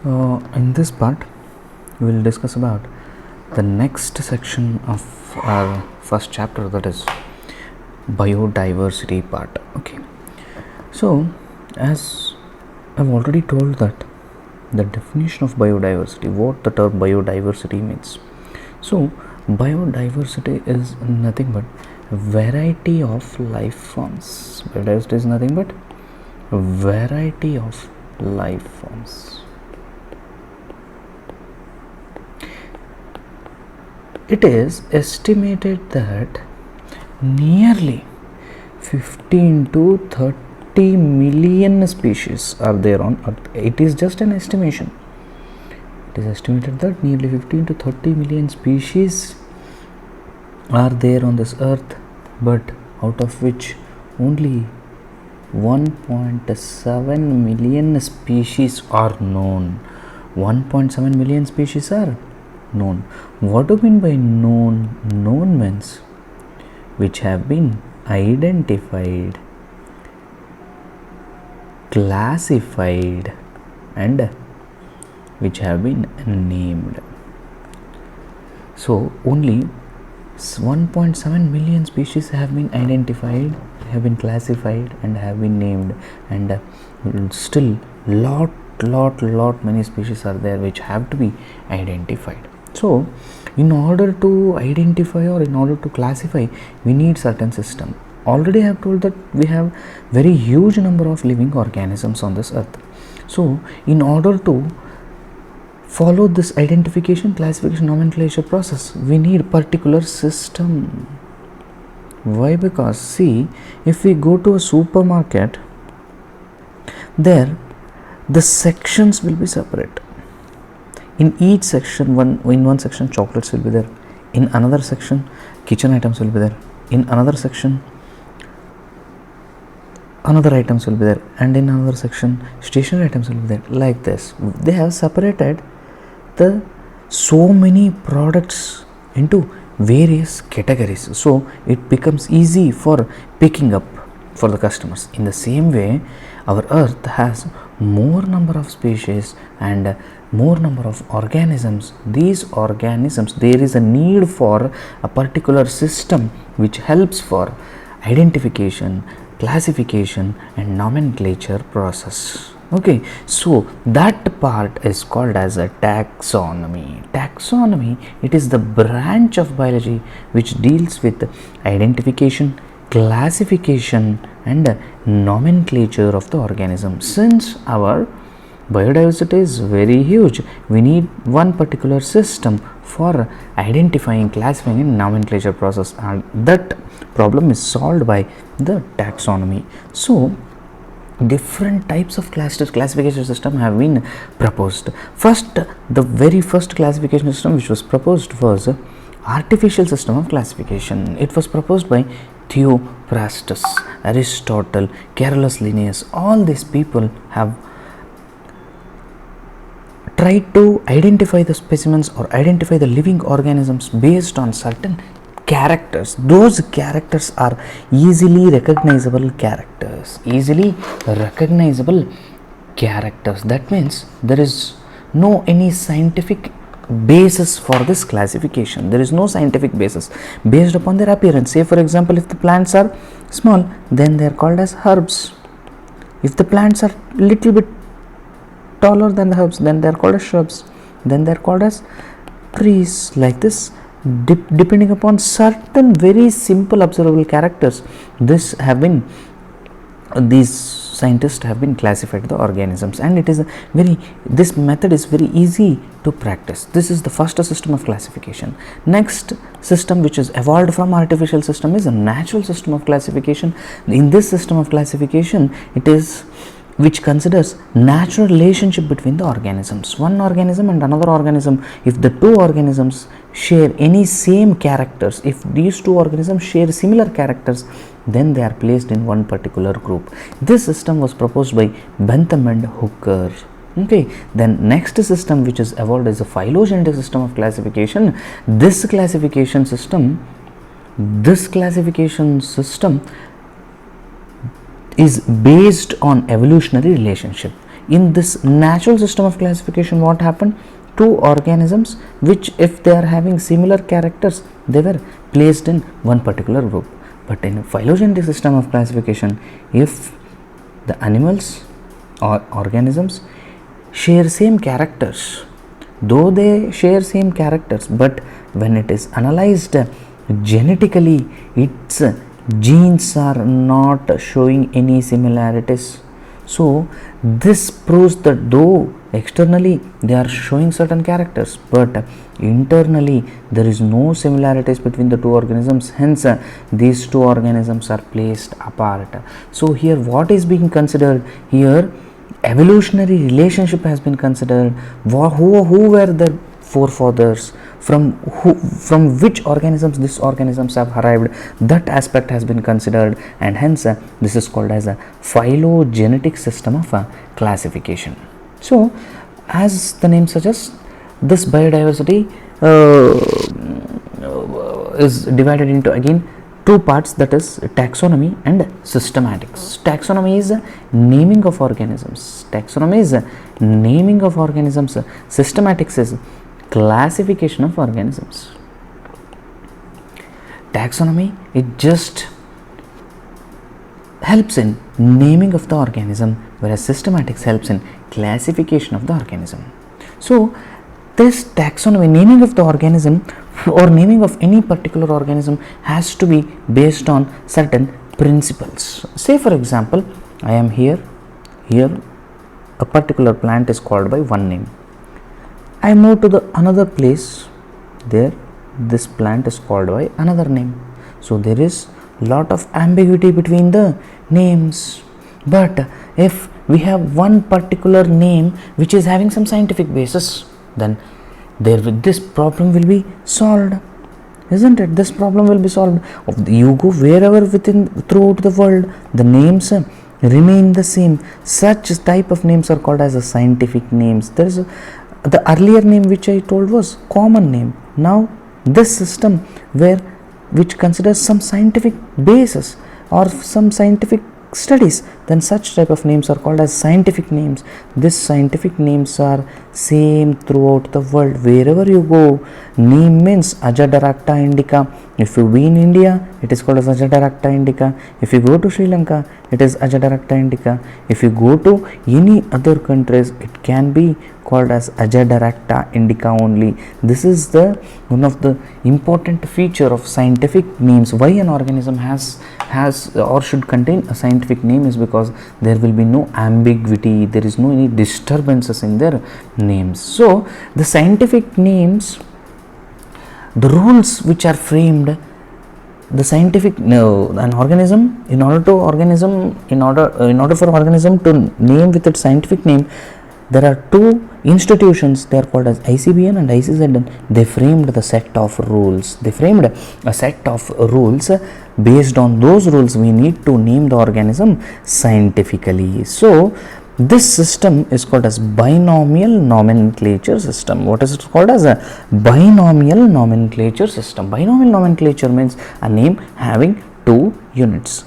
In this part, we will discuss about the next section of our first chapter, that is biodiversity part. Okay, so as I've already told that the definition of biodiversity, what the term biodiversity means. So biodiversity is nothing but variety of life forms. Biodiversity is nothing but variety of life forms. It is estimated that nearly 15 to 30 million species are there on Earth. It is just an estimation. It is estimated that nearly 15 to 30 million species are there on this Earth, but out of which only 1.7 million species are known. 1.7 million species are known. What do you mean by known? Known means which have been identified, classified, and which have been named. So only 1.7 million species have been identified, have been classified, and have been named, and still lot many species are there which have to be identified. So in order to identify or in order to classify, we need certain system. Already I have told that we have very huge number of living organisms on this earth. So in order to follow this identification, classification, nomenclature process, we need particular system. Why? Because see, if we go to a supermarket, there the sections will be separate. In each section, in one section chocolates will be there, in another section kitchen items will be there, in another section another items will be there, and in another section stationery items will be there. Like this, they have separated the so many products into various categories, so it becomes easy for picking up for the customers. In the same way, our earth has more number of species and more number of organisms. These organisms, there is a need for a particular system which helps for identification, classification, and nomenclature process. Okay, so that part is called as a taxonomy. Taxonomy, it is the branch of biology which deals with identification, classification, and nomenclature of the organism. Since our biodiversity is very huge, we need one particular system for identifying, classifying, and nomenclature process, and that problem is solved by the taxonomy. So different types of classification system have been proposed. First, the very first classification system which was proposed was artificial system of classification. It was proposed by Theophrastus, Aristotle, Carolus Linnaeus. All these people have tried to identify the specimens or identify the living organisms based on certain characters. Those characters are easily recognizable characters. That means there is no any scientific basis for this classification. There is no scientific basis based upon their appearance. Say for example, if the plants are small, then they are called as herbs. If the plants are little bit taller than the herbs, then they are called as shrubs, then they are called as trees. Like this, depending upon certain very simple observable characters, these scientists have been classified the organisms, and it is this method is very easy to practice. This is the first system of classification. Next system which is evolved from artificial system is a natural system of classification. In this system of classification, it is which considers natural relationship between the organisms, one organism and another organism. If the two organisms share any same characters, if these two organisms share similar characters, then they are placed in one particular group. This system was proposed by Bentham and Hooker. Okay, then next system which is evolved is a phylogenetic system of classification. This classification system is based on evolutionary relationship. in this natural system of classification, what happened? Two organisms which, if they are having similar characters, they were placed in one particular group. But in a phylogenetic system of classification, if the animals or organisms share same characters, though they share same characters, but when it is analyzed genetically, its genes are not showing any similarities. So this proves that though externally they are showing certain characters, but internally there is no similarities between the two organisms, hence these two organisms are placed apart. So here what is being considered here? Evolutionary relationship has been considered. Who were the forefathers, from which organisms these organisms have arrived, that aspect has been considered, and hence this is called as a phylogenetic system of classification. So as the name suggests, this biodiversity is divided into again two parts, that is taxonomy and systematics. Taxonomy is naming of organisms. Systematics is classification of organisms. Taxonomy, it just helps in naming of the organism, whereas systematics helps in classification of the organism. So this taxonomy, naming of the organism or naming of any particular organism, has to be based on certain principles. Say for example, I am here a particular plant is called by one name. I move to the another place, there this plant is called by another name. So there is lot of ambiguity between the names. But if we have one particular name which is having some scientific basis, then this problem will be solved, isn't it? This problem will be solved. You go wherever throughout the world, the names remain the same. Such type of names are called as a scientific names. There is the earlier name which I told was common name. Now this system which considers some scientific basis or some scientific studies, then such type of names are called as scientific names. These scientific names are same throughout the world. Wherever you go, name means Ajadaracta indica. If you be in India, it is called as Ajadaracta indica. If you go to Sri Lanka, it is Ajadaracta indica. If you go to any other countries, it can be called as Ajadaracta indica only. This is the one of the important feature of scientific names. Why an organism has or should contain a scientific name is because there will be no ambiguity, there is no any disturbances in their names. So the scientific names, the rules which are framed, the scientific an organism, in order for organism to name with its scientific name, there are two institutions, they are called as ICBN and ICZN. They framed the set of rules. They framed a set of rules. Based on those rules, we need to name the organism scientifically. So this system is called as binomial nomenclature system. What is it called as? A binomial nomenclature system. Binomial nomenclature means a name having two units.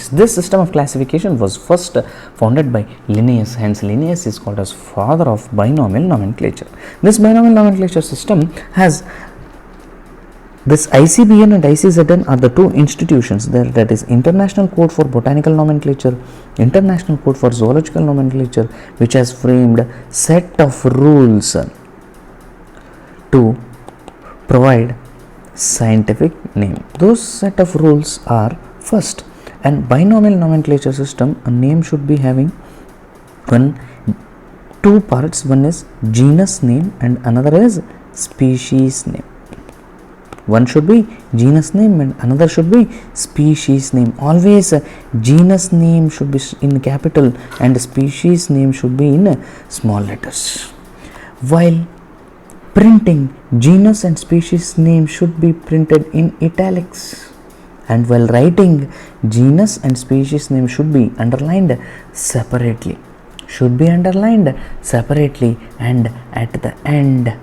This system of classification was first founded by Linnaeus. Hence Linnaeus is called as father of binomial nomenclature. This binomial nomenclature system has this ICBN and ICZN are the two institutions there, that is International Code for Botanical Nomenclature, International Code for Zoological Nomenclature, which has framed set of rules to provide scientific name. Those set of rules are: first, and binomial nomenclature system, a name should be having two parts. One is genus name and another is species name. One should be genus name and another should be species name. Always genus name should be in capital and species name should be in small letters. While printing, genus and species name should be printed in italics. And while writing, genus and species name should be underlined separately. And at the end,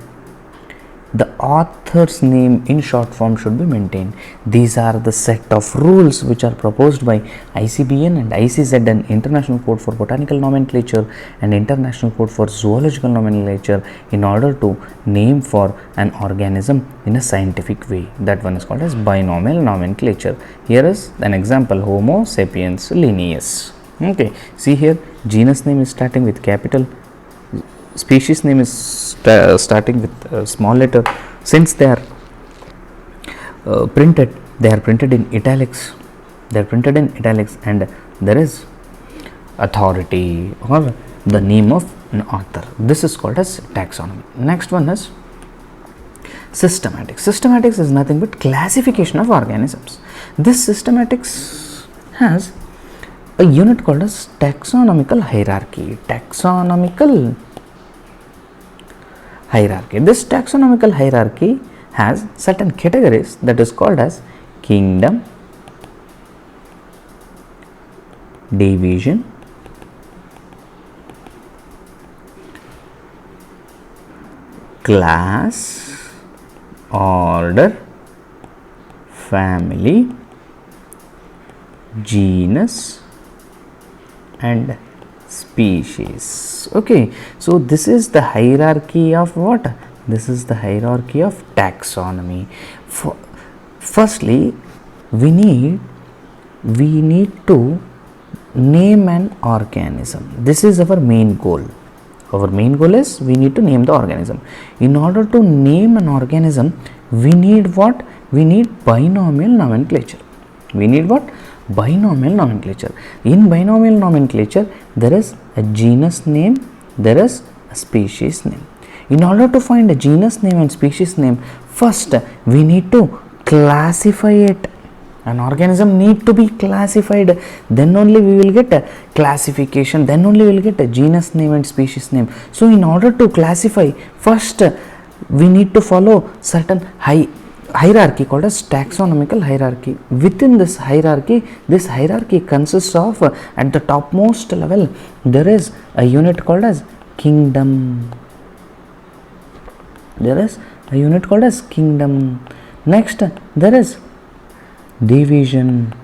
the author's name in short form should be maintained. These are the set of rules which are proposed by ICBN and ICZ, and International Code for Botanical Nomenclature and International Code for Zoological Nomenclature, in order to name for an organism in a scientific way. That one is called as binomial nomenclature. Here is an example: Homo sapiens linnaeus. Okay, see here, genus name is starting with capital, species name is starting with small letter. Since they are printed in italics, and there is authority or the name of an author. This is called as taxonomy. Next one is systematics. Systematics is nothing but classification of organisms. This systematics has a unit called as taxonomical hierarchy. This taxonomical hierarchy has certain categories that is called as kingdom, division, class, order, family, genus and species. Okay, so this is the hierarchy of what? This is the hierarchy of taxonomy. Firstly, we need to name an organism. This is our main goal. Our main goal is we need to name the organism. In order to name an organism, we need what? We need binomial nomenclature. We need what? Binomial nomenclature. In binomial nomenclature, there is a genus name, there is a species name. In order to find a genus name and species name, first we need to classify it. An organism need to be classified, then only we will get a classification, then only we will get a genus name and species name. So in order to classify, first we need to follow certain hierarchy called as taxonomical hierarchy. Within this hierarchy consists of at the topmost level there is a unit called as kingdom. Next there is division.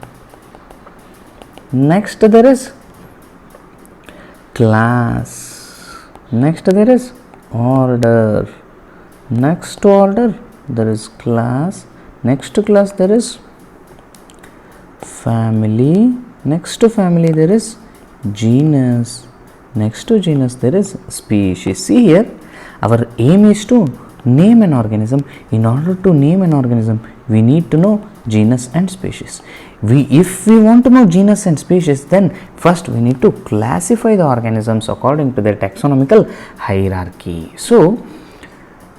Next there is class. Next there is order. Next to order there is class. Next to class there is family. Next to family there is genus. Next to genus there is species. See here, our aim is to name an organism. In order to name an organism, we need to know genus and species. If we want to know genus and species, then first we need to classify the organisms according to their taxonomical hierarchy. So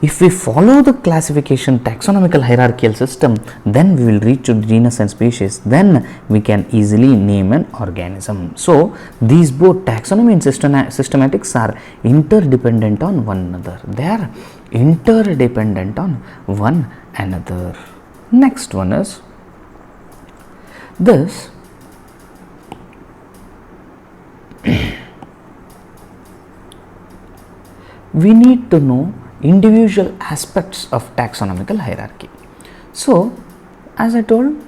if we follow the classification taxonomical hierarchical system, then we will reach to genus and species, then we can easily name an organism. So these both taxonomy and systematics are interdependent on one another. They are interdependent on one another. Next one is this. We need to know individual aspects of taxonomical hierarchy. So as I told,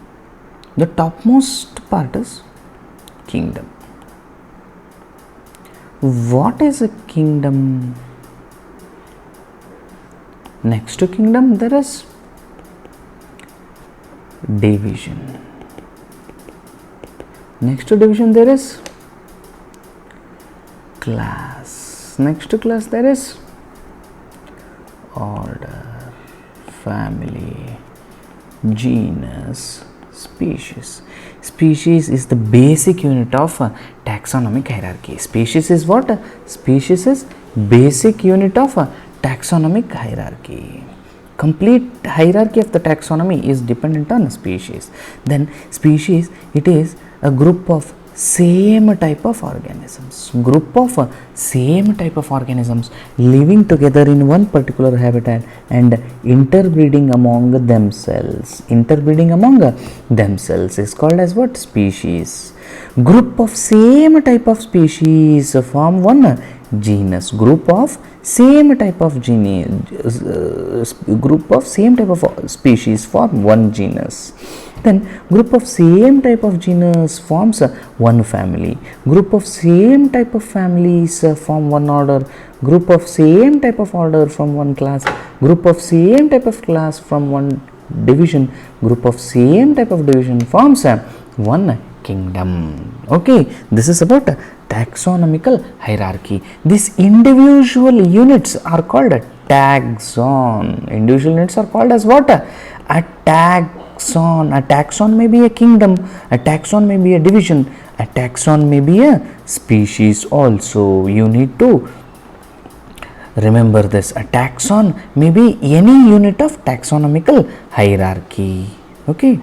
the topmost part is kingdom. What is a kingdom? Next to kingdom there is division. Next to division there is class. Next to class there is order, family, genus, species. Species is the basic unit of taxonomic hierarchy. Species is what? Species is basic unit of taxonomic hierarchy. Complete hierarchy of the taxonomy is dependent on species. Then species, it is a group of same type of organisms. Living together in one particular habitat and interbreeding among themselves. Interbreeding among themselves is called as what? Species. Group of same type of species form one genus, group of same type of group of same type of species form one genus. Then group of same type of genus forms one family. Group of same type of families form one order. Group of same type of order from one class. Group of same type of class from one division. Group of same type of division forms one kingdom. Okay, this is about taxonomical hierarchy. These individual units are called a taxon. Individual units are called as what? A taxon. A taxon may be a kingdom. A taxon may be a division. A taxon may be a species also. You need to remember this. A taxon may be any unit of taxonomical hierarchy. Okay.